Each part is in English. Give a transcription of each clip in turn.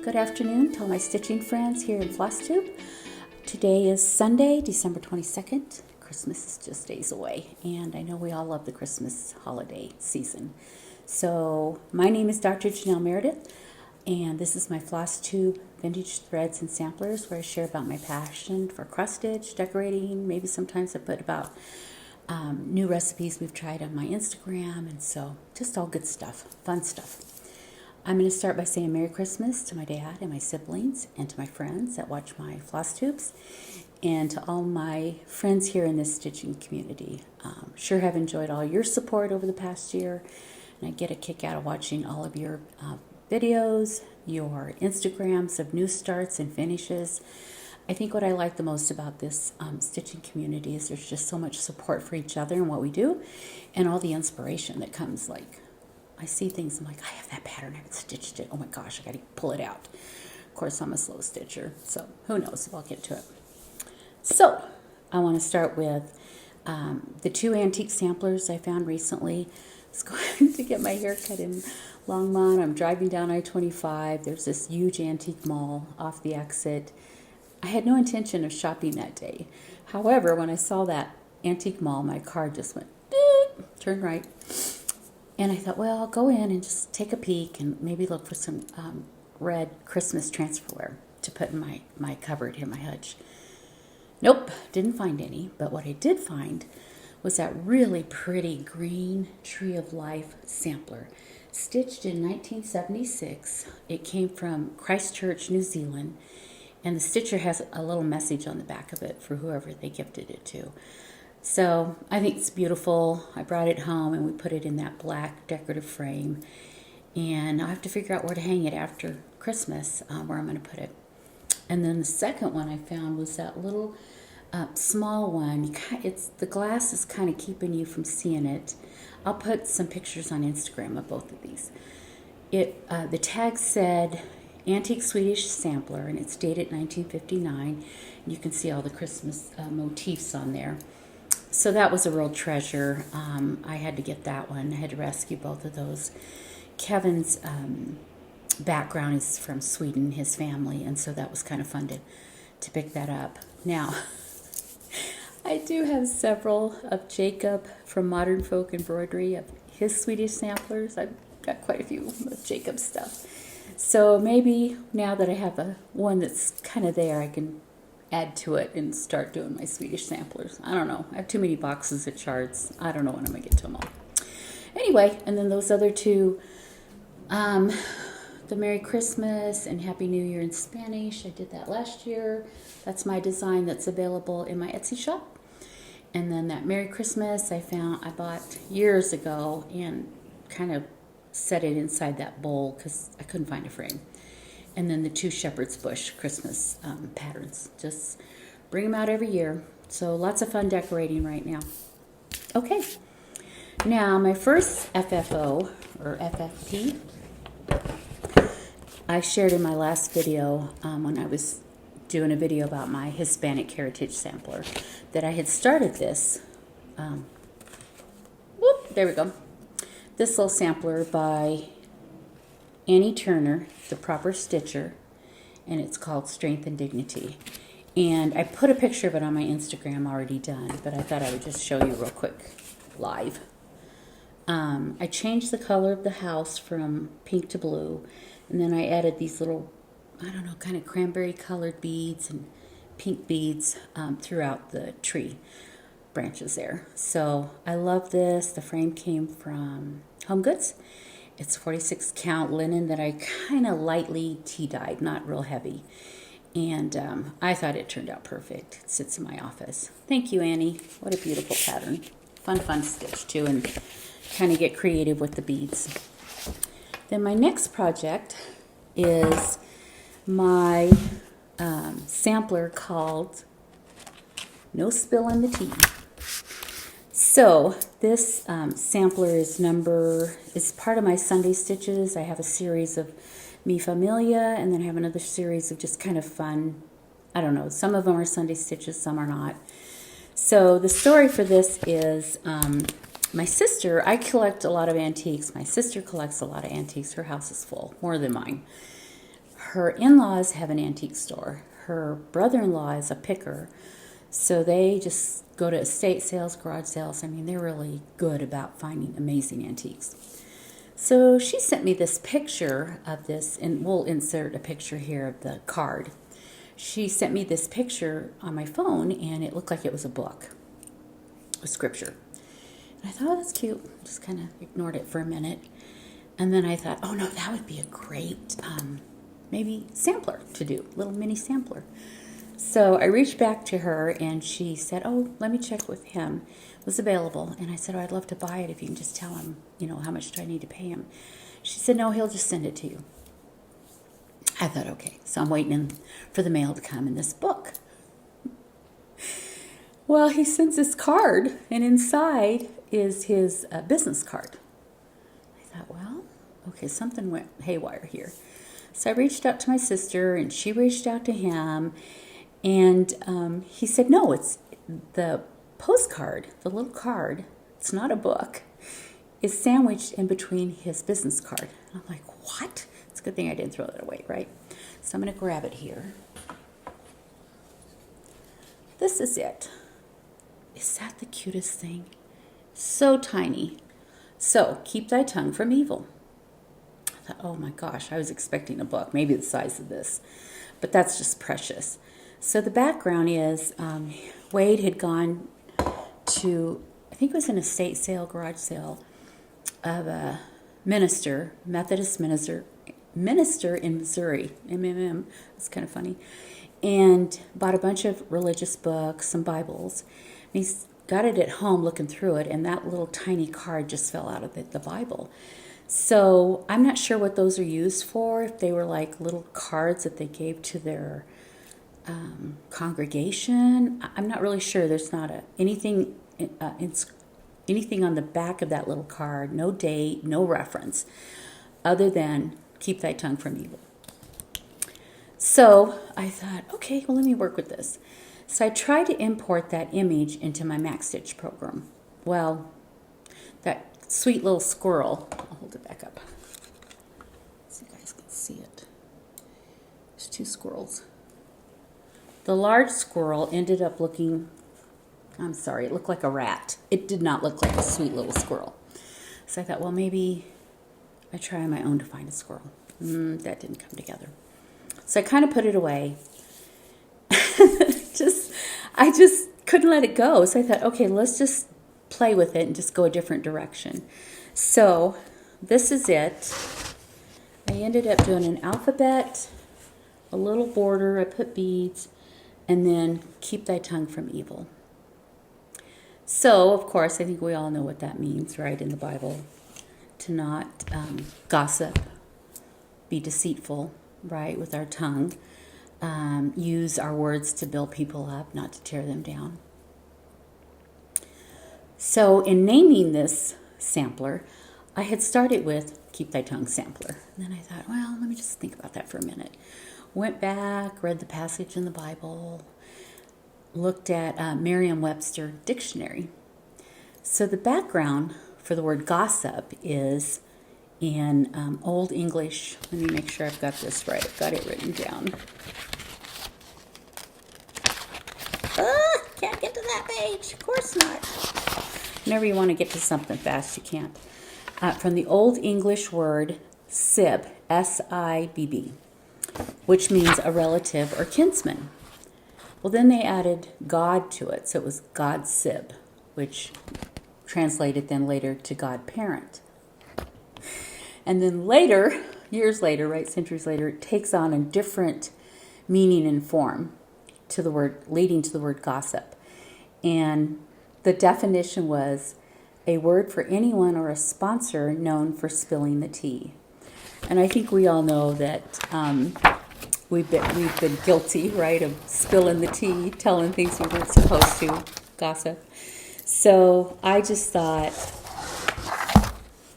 Good afternoon to all my stitching friends here in FlossTube. Today is Sunday, December 22nd. Christmas is just days away, and I know we all love the Christmas holiday season. So my name is Dr. Janelle Meredith, and this is my FlossTube Vintage Threads and Samplers, where I share about my passion for cross stitch, decorating. Maybe sometimes I put about new recipes we've tried on my Instagram, and so just all good stuff, fun stuff. I'm going to start by saying Merry Christmas to my dad and my siblings and to my friends that watch my FlossTubes and to all my friends here in this stitching community. Sure have enjoyed all your support over the past year, and I get a kick out of watching all of your videos, your Instagrams of new starts and finishes. I think what I like the most about this stitching community is there's just so much support for each other and what we do, and all the inspiration that comes. Like, I see things, I'm like, I have that pattern, I haven't stitched it. Oh my gosh, I got to pull it out. Of course, I'm a slow stitcher, so who knows if I'll get to it. So, I want to start with the two antique samplers I found recently. I was going to get my hair cut in Longmont. I'm driving down I-25. There's this huge antique mall off the exit. I had no intention of shopping that day. However, when I saw that antique mall, my car just went, turn right. And I thought, well, I'll go in and just take a peek and maybe look for some red Christmas transferware to put in my cupboard here, my hutch. Nope, didn't find any. But what I did find was that really pretty green Tree of Life sampler. Stitched in 1976. It came from Christchurch, New Zealand. And the stitcher has a little message on the back of it for whoever they gifted it to. So I think it's beautiful. I brought it home and we put it in that black decorative frame. And I'll have to figure out where to hang it after Christmas, where I'm going to put it. And then the second one I found was that little small one. The glass is kind of keeping you from seeing it. I'll put some pictures on Instagram of both of these. The tag said Antique Swedish Sampler, and it's dated 1959. You can see all the Christmas motifs on there. So that was a real treasure. I had to get that one. I had to rescue both of those. Kevin's background is from Sweden, his family, and so that was kind of fun to pick that up. Now, I do have several of Jacob from Modern Folk Embroidery, of his Swedish samplers. I've got quite a few of Jacob's stuff. So maybe now that I have one that's kind of there, I can add to it and start doing my Swedish samplers. I don't know. I have too many boxes of charts. I don't know when I'm going to get to them all. Anyway, and then those other two, the Merry Christmas and Happy New Year in Spanish. I did that last year. That's my design that's available in my Etsy shop. And then that Merry Christmas I bought years ago and kind of set it inside that bowl because I couldn't find a frame. And then the two Shepherd's Bush Christmas patterns. Just bring them out every year. So lots of fun decorating right now. Okay. Now my first FFO, or FFP, I shared in my last video when I was doing a video about my Hispanic Heritage Sampler that I had started this. There we go. This little sampler by Annie Turner, the proper stitcher, and it's called Strength and Dignity. And I put a picture of it on my Instagram already done, but I thought I would just show you real quick live. I changed the color of the house from pink to blue, and then I added these little, I don't know, kind of cranberry colored beads and pink beads throughout the tree branches there. So I love this. The frame came from Home Goods. It's 46 count linen that I kind of lightly tea-dyed, not real heavy. And I thought it turned out perfect. It sits in my office. Thank you, Annie. What a beautiful pattern. Fun to stitch too, and kind of get creative with the beads. Then my next project is my sampler called No Spilling the Tea. So this sampler is part of my Sunday stitches. I have a series of Mi Familia, and then I have another series of just kind of fun, I don't know, some of them are Sunday stitches, some are not. So the story for this is my sister, I collect a lot of antiques. My sister collects a lot of antiques. Her house is full, more than mine. her in-laws have an antique store. Her brother-in-law is a picker. So they just go to estate sales, garage sales. I mean, they're really good about finding amazing antiques. So she sent me this picture of this, and we'll insert a picture here of the card. She sent me this picture on my phone, and it looked like it was a book, a scripture. And I thought, oh, that's cute. Just kind of ignored it for a minute. And then I thought, oh no, that would be a great maybe sampler to do, little mini sampler. So I reached back to her, and she said, oh, let me check with him. It was available. And I said, oh, I'd love to buy it if you can just tell him, how much do I need to pay him. She said, no, he'll just send it to you. I thought, okay. So I'm waiting for the mail to come in this book. Well, he sends this card, and inside is his business card. I thought, well, okay, something went haywire here. So I reached out to my sister, and she reached out to him. And he said, no, it's the postcard, the little card, it's not a book, is sandwiched in between his business card. And I'm like, what? It's a good thing I didn't throw that away, right? So I'm going to grab it here. This is it. Is that the cutest thing? So tiny. So, keep thy tongue from evil. I thought, oh my gosh, I was expecting a book, maybe the size of this. But that's just precious. So the background is Wade had gone to, I think it was an estate sale, garage sale, of a Methodist minister in Missouri, MMM, it's kind of funny, and bought a bunch of religious books, some Bibles. And he's got it at home looking through it, and that little tiny card just fell out of the Bible. So I'm not sure what those are used for, if they were like little cards that they gave to their congregation. I'm not really sure. There's not anything on the back of that little card, no date, no reference, other than keep thy tongue from evil. So I thought, okay, well, let me work with this. So I tried to import that image into my MaxStitch program. Well, that sweet little squirrel, I'll hold it back up so you guys can see it. There's two squirrels. The large squirrel ended up looking, it looked like a rat. It did not look like a sweet little squirrel. So I thought, well, maybe I try on my own to find a squirrel. That didn't come together. So I kind of put it away. I just couldn't let it go. So I thought, okay, let's just play with it and just go a different direction. So this is it. I ended up doing an alphabet, a little border. I put beads. And then keep thy tongue from evil. So, of course, I think we all know what that means, right, in the Bible. To not gossip, be deceitful, right, with our tongue. Use our words to build people up, not to tear them down. So, in naming this sampler, I had started with keep thy tongue sampler. And then I thought, well, let me just think about that for a minute. Went back, read the passage in the Bible, looked at Merriam-Webster dictionary. So the background for the word gossip is in Old English. Let me make sure I've got this right. I've got it written down. Can't get to that page. Of course not. Whenever you want to get to something fast, you can't. From the Old English word sib, S-I-B-B, which means a relative or kinsman. Well, then they added God to it, so it was God sib, which translated then later to God parent. And then later, years later, right, centuries later, it takes on a different meaning and form to the word, leading to the word gossip. And the definition was a word for anyone or a sponsor known for spilling the tea. And I think we all know that we've been guilty, right, of spilling the tea, telling things we weren't supposed to, gossip. So I just thought,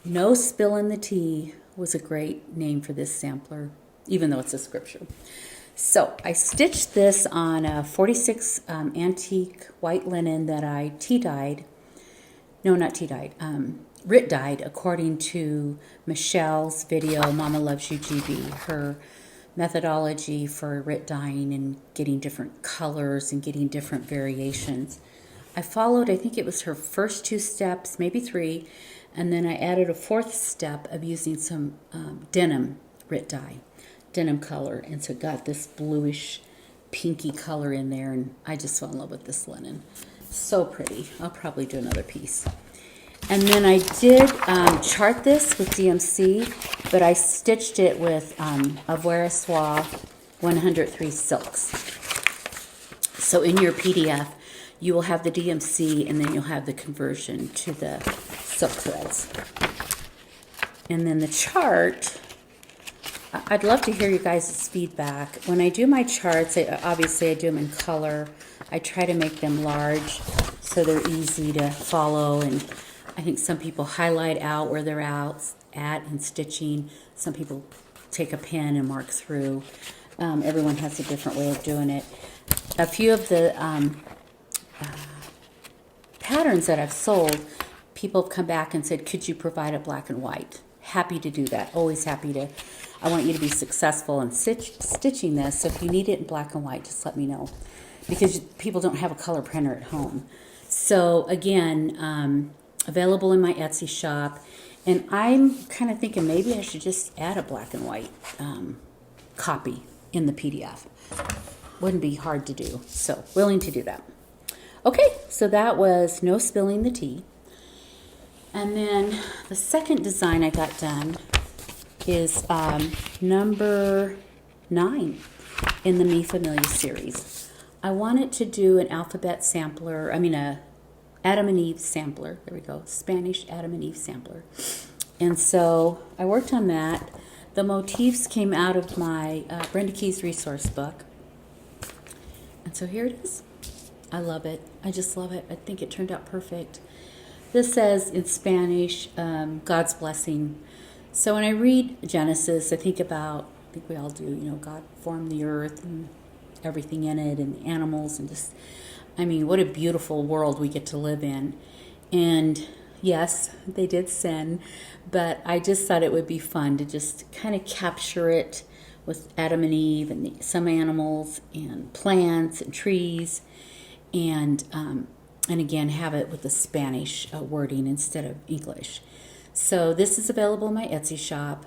no spilling the tea was a great name for this sampler, even though it's a scripture. So I stitched this on a 46 antique white linen that I Rit dyed according to Michelle's video, Mama Loves You GB, her methodology for Rit dyeing and getting different colors and getting different variations. I followed, I think it was her first 2 steps, maybe 3, and then I added a 4th step of using some denim Rit dye, denim color, and so it got this bluish pinky color in there, and I just fell in love with this linen. So pretty. I'll probably do another piece. And then I did chart this with DMC, but I stitched it with Avoira Soie 103 silks. So in your PDF, you will have the DMC, and then you'll have the conversion to the silk threads. And then the chart, I'd love to hear you guys' feedback. When I do my charts, obviously I do them in color. I try to make them large so they're easy to follow, and I think some people highlight out where they're at in stitching. Some people take a pen and mark through. Everyone has a different way of doing it. A few of the patterns that I've sold, people have come back and said, could you provide a black and white? Happy to do that. Always happy to. I want you to be successful in stitching this. So if you need it in black and white, just let me know, because people don't have a color printer at home. So again, available in my Etsy shop. And I'm kind of thinking maybe I should just add a black and white copy in the PDF. Wouldn't be hard to do. So willing to do that. Okay, so that was No Spilling the Tea. And then the second design I got done is number 9 in the Me Familia series. I wanted to do an alphabet sampler, a Adam and Eve sampler. There we go, Spanish Adam and Eve sampler. And so I worked on that. The motifs came out of my Brenda Keyes resource book. And so here it is. I love it. I just love it. I think it turned out perfect. This says in Spanish, God's blessing. So when I read Genesis, I think we all do, God formed the earth and everything in it and the animals and just, what a beautiful world we get to live in. And yes, they did sin, but I just thought it would be fun to just kind of capture it with Adam and Eve and some animals and plants and trees, and again have it with the Spanish wording instead of English. So this is available in my Etsy shop.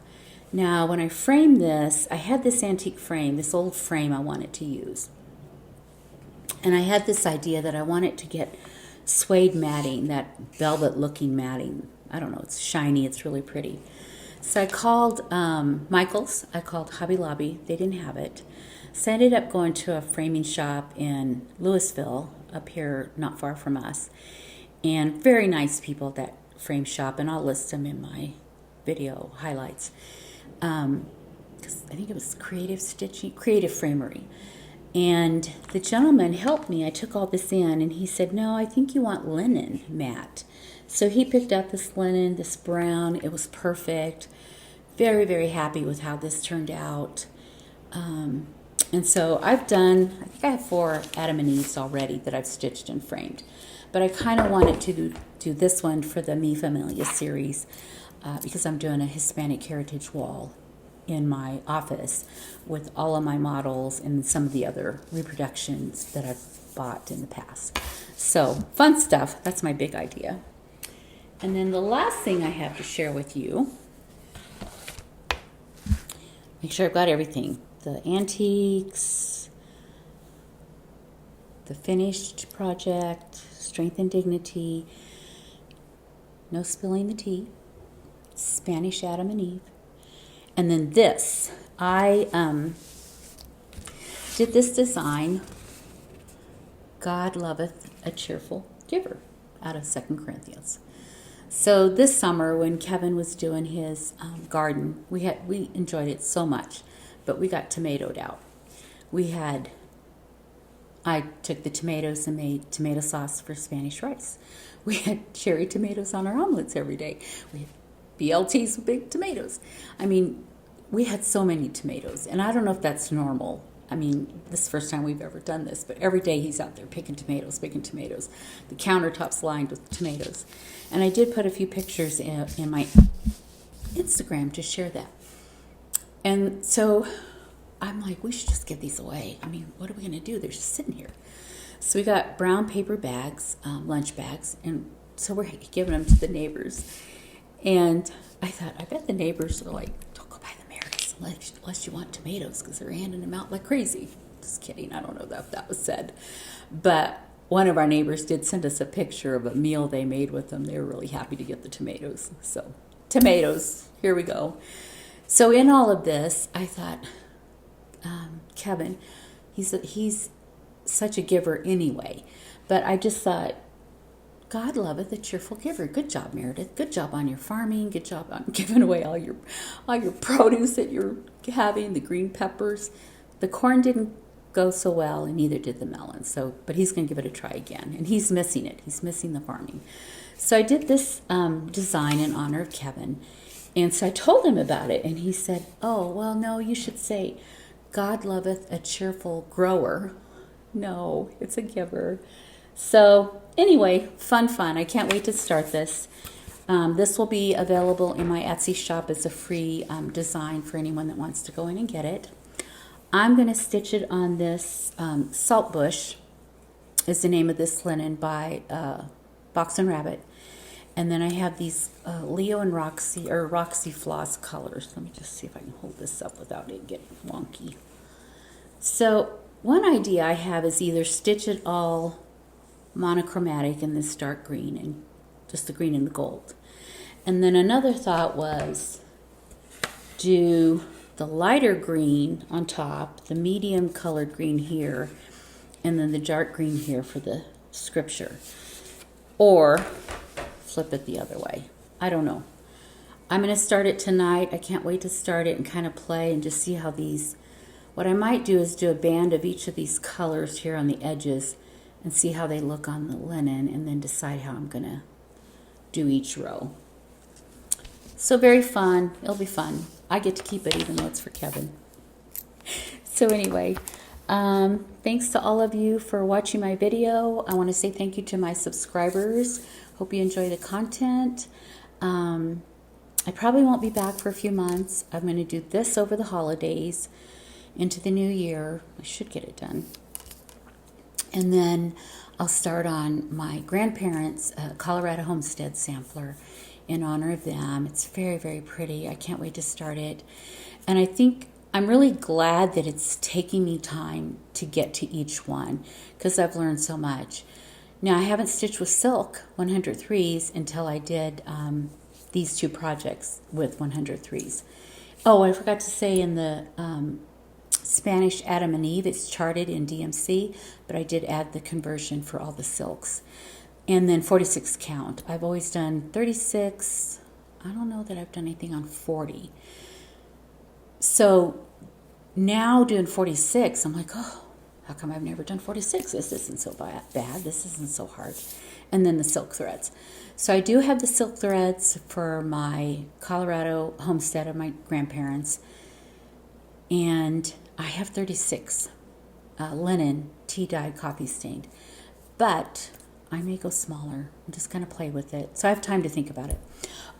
Now when I framed this, I had this antique frame, this old frame I wanted to use. And I had this idea that I wanted to get suede matting, that velvet looking matting. I don't know, it's shiny, it's really pretty. So I called Michael's, I called Hobby Lobby, they didn't have it. So I ended up going to a framing shop in Louisville, up here not far from us. And very nice people at that frame shop, and I'll list them in my video highlights. Because I think it was Creative Framery. And the gentleman helped me. I took all this in, and he said, no, I think you want linen mat. So he picked up this linen, this brown. It was perfect. Very, very happy with how this turned out. And so I think I have 4 Adam and Eves already that I've stitched and framed. But I kind of wanted to do this one for the Me Familia series because I'm doing a Hispanic heritage wall in my office with all of my models and some of the other reproductions that I've bought in the past. So fun stuff. That's my big idea. And then the last thing I have to share with you, make sure I've got everything. The antiques, the finished project, Strength and Dignity, No Spilling the Tea, Spanish Adam and Eve. And then this, I did this design, God loveth a cheerful giver, out of 2 Corinthians. So this summer when Kevin was doing his garden, we enjoyed it so much, but we got tomatoed out. I took the tomatoes and made tomato sauce for Spanish rice. We had cherry tomatoes on our omelets every day. We had BLTs with big tomatoes. We had so many tomatoes, and I don't know if that's normal. This is the first time we've ever done this, but every day he's out there picking tomatoes. The countertop's lined with tomatoes. And I did put a few pictures in my Instagram to share that. And so I'm like, we should just give these away. I mean, what are we going to do? They're just sitting here. So we got brown paper bags, lunch bags, and so we're giving them to the neighbors. And I thought, I bet the neighbors are like, don't go buy the Marys unless you want tomatoes, because they're handing them out like crazy. Just kidding. I don't know if that was said. But one of our neighbors did send us a picture of a meal they made with them. They were really happy to get the tomatoes. So tomatoes, here we go. So in all of this, I thought, Kevin, he's such a giver anyway. But I just thought, God loveth a cheerful giver. Good job, Meredith. Good job on your farming. Good job on giving away all your produce that you're having, the green peppers. The corn didn't go so well, and neither did the melon. So, but he's going to give it a try again. And he's missing it. He's missing the farming. So I did this design in honor of Kevin. And so I told him about it, and he said, oh, well, no, you should say, God loveth a cheerful grower. No, it's a giver. So anyway, fun. I can't wait to start this. This will be available in my Etsy shop as a free design for anyone that wants to go in and get it. I'm going to stitch it on this Salt Bush is the name of this linen by Box and Rabbit. And then I have these Leo and Roxy Floss colors. Let me just see if I can hold this up without it getting wonky. So one idea I have is either stitch it all monochromatic in this dark green and just the green and the gold. And then another thought was do the lighter green on top, the medium colored green here, and then the dark green here for the scripture. Or flip it the other way. I don't know. I'm going to start it tonight. I can't wait to start it and kind of play and just see how these, what I might do is do a band of each of these colors here on the edges and see how they look on the linen, and then decide how I'm going to do each row. So very fun. It'll be fun. I get to keep it even though it's for Kevin. So anyway, thanks to all of you for watching my video. I want to say thank you to my subscribers. Hope you enjoy the content. I probably won't be back for a few months. I'm going to do this over the holidays into the new year. I should get it done. And then I'll start on my grandparents' Colorado homestead sampler in honor of them. It's very, very pretty. I can't wait to start it. And I think I'm really glad that it's taking me time to get to each one because I've learned so much. Now, I haven't stitched with silk 103s until I did these two projects with 103s. Oh, I forgot to say in the Spanish Adam and Eve, it's charted in DMC, but I did add the conversion for all the silks. And then 46 count. I've always done 36. I don't know that I've done anything on 40. So now doing 46, I'm like, oh, how come I've never done 46? This isn't so bad. This isn't so hard. And then the silk threads. So I do have the silk threads for my Colorado homestead of my grandparents. And I have 36 linen, tea-dyed, coffee stained. But I may go smaller. I'm just going to play with it. So I have time to think about it.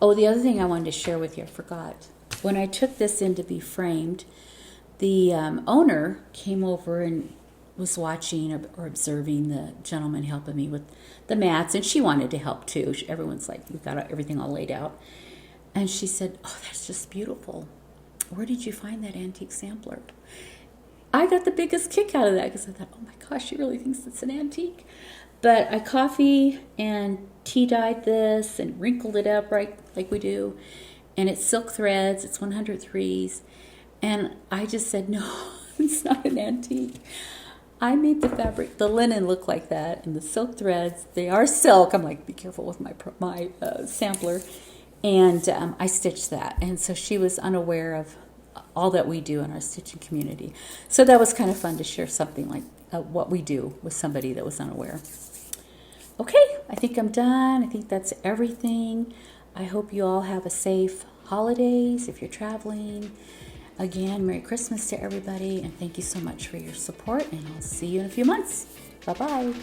Oh, the other thing I wanted to share with you, I forgot. When I took this in to be framed, the owner came over and was watching or observing the gentleman helping me with the mats, and she wanted to help too. Everyone's like, we've got everything all laid out. And she said, oh, that's just beautiful. Where did you find that antique sampler? I got the biggest kick out of that because I thought, oh my gosh, she really thinks it's an antique. But I coffee and tea dyed this and wrinkled it up right like we do. And it's silk threads, it's 103s. And I just said, no, it's not an antique. I made the fabric, the linen look like that, and the silk threads, they are silk. I'm like, be careful with my sampler. And I stitched that. And so she was unaware of all that we do in our stitching community. So that was kind of fun to share something like what we do with somebody that was unaware. Okay, I think I'm done. I think that's everything. I hope you all have a safe holidays if you're traveling. Again, Merry Christmas to everybody, and thank you so much for your support, and I'll see you in a few months. Bye-bye.